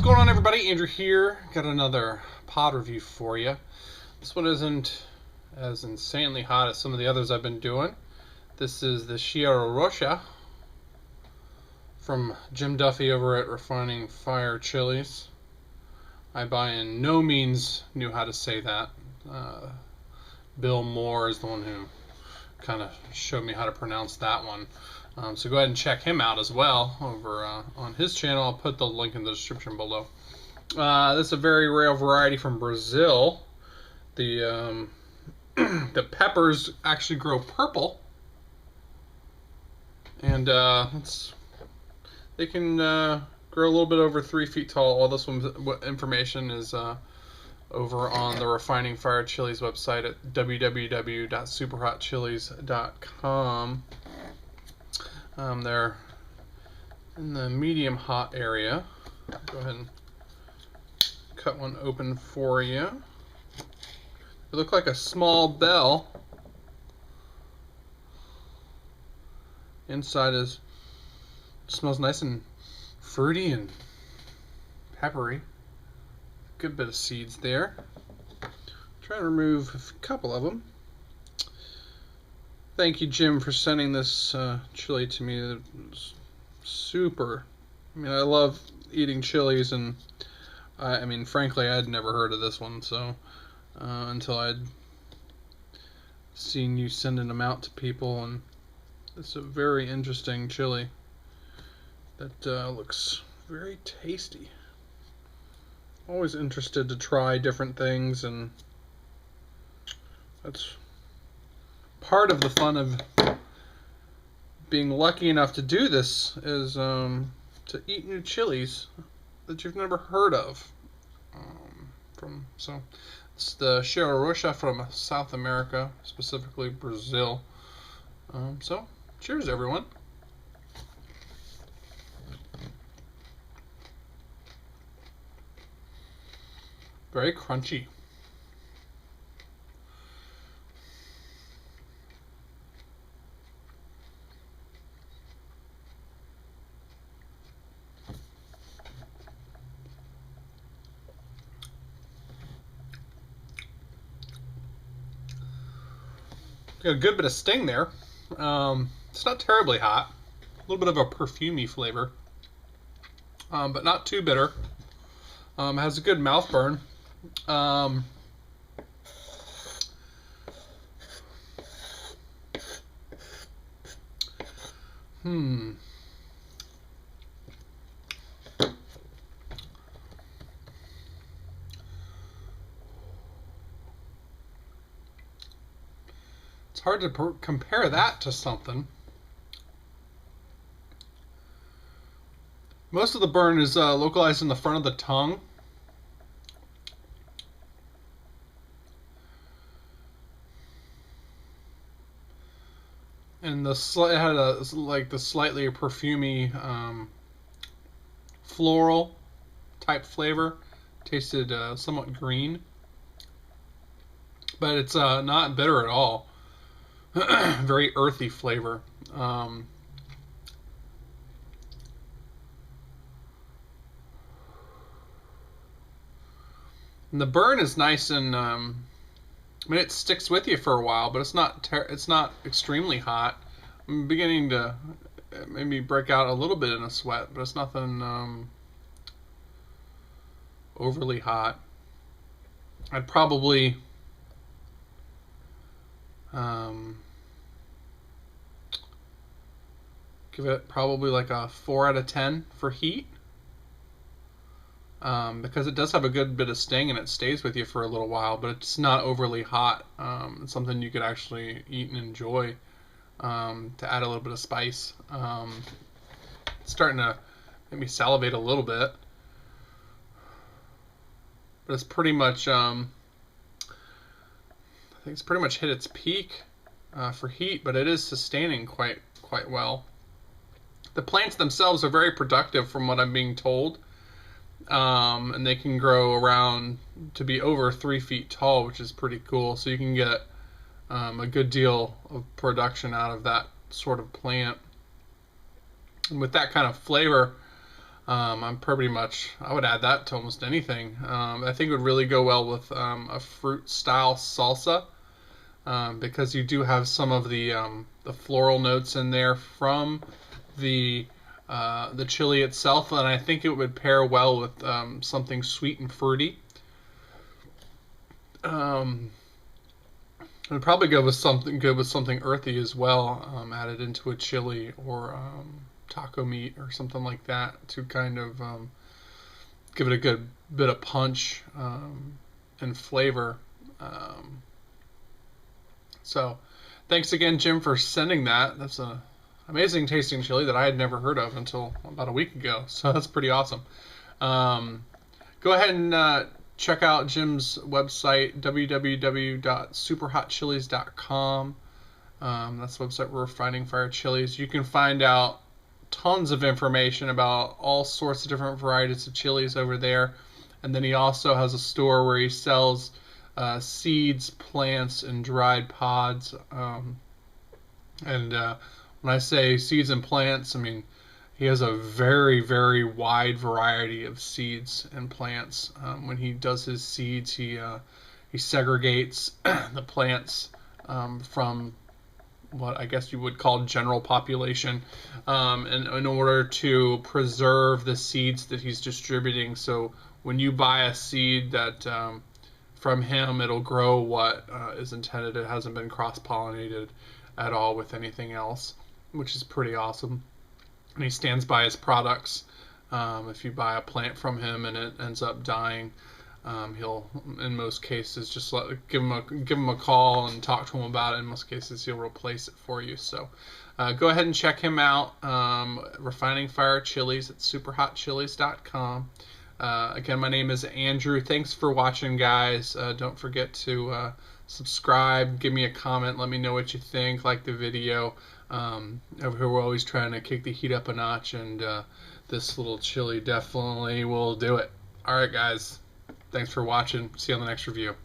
going on, everybody? Andrew here. Got another pod review for you. This one isn't as insanely hot as some of the others I've been doing. This is the Cheiro Roxa from Jim Duffy over at Refining Fire Chiles. I by no means knew how to say that. Bill Moore is the one who kind of showed me how to pronounce that one. So go ahead and check him out as well over on his channel. I'll put the link in the description below. This is a very rare variety from Brazil. The the peppers actually grow purple, and they can grow a little bit over 3 feet tall. All this information is over on the Refining Fire Chiles website at www.superhotchiles.com. They're in the medium hot area. Go ahead and cut one open for you. They look like a small bell. Inside smells nice and fruity and peppery. Good bit of seeds there. Try to remove a couple of them. Thank you, Jim, for sending this chili to me. It was super. I mean, I love eating chilies, and I mean, frankly, I'd never heard of this one, so until I'd seen you sending them out to people, and it's a very interesting chili that looks very tasty. Always interested to try different things, and that's part of the fun of being lucky enough to do this, is to eat new chilies that you've never heard of. So it's the Cheiro Roxa from South America, specifically Brazil. So cheers, everyone. Very crunchy. Got a good bit of sting there. It's not terribly hot. A little bit of a perfumey flavor, but not too bitter. Has a good mouth burn. It's hard to compare that to something. Most of the burn is localized in the front of the tongue. And it had the slightly perfumey floral type flavor. Tasted somewhat green, but it's not bitter at all. Very earthy flavor. And the burn is nice, and I mean, it sticks with you for a while, but it's not extremely hot. I'm beginning to maybe break out a little bit in a sweat, but it's nothing overly hot. I'd probably give it probably like a 4 out of 10 for heat, because it does have a good bit of sting and it stays with you for a little while, but it's not overly hot. It's something you could actually eat and enjoy, to add a little bit of spice. It's starting to make me salivate a little bit, but it's pretty much I think it's pretty much hit its peak for heat, but it is sustaining quite well. The plants themselves are very productive from what I'm being told, and they can grow around to be over 3 feet tall, which is pretty cool. So you can get a good deal of production out of that sort of plant. And with that kind of flavor, I'm pretty much, I would add that to almost anything. I think it would really go well with a fruit style salsa, because you do have some of the floral notes in there from the chili itself, and I think it would pair well with something sweet and fruity. I'd probably go with something good with something earthy as well, added into a chili or taco meat or something like that to kind of give it a good bit of punch and flavor. So, thanks again, Jim, for sending that. That's a amazing tasting chili that I had never heard of until about a week ago. So that's pretty awesome. Go ahead and check out Jim's website, www.superhotchiles.com. That's the website where we're finding fire chilies. You can find out tons of information about all sorts of different varieties of chilies over there. And then he also has a store where he sells seeds, plants, and dried pods. When I say seeds and plants, I mean he has a very, very wide variety of seeds and plants. When he does his seeds, he segregates the plants from what I guess you would call general population, in order to preserve the seeds that he's distributing. So when you buy a seed that from him, it'll grow what is intended. It hasn't been cross-pollinated at all with anything else, which is pretty awesome. And he stands by his products. If you buy a plant from him and it ends up dying, he'll, in most cases, just give him a call and talk to him about it. In most cases, he'll replace it for you. So go ahead and check him out. Refining Fire Chilies at superhotchiles.com. Again, my name is Andrew. Thanks for watching, guys. Don't forget to subscribe, give me a comment, let me know what you think, like the video. Over here we're always trying to kick the heat up a notch, and this little chili definitely will do it. Alright, guys, thanks for watching. See you on the next review.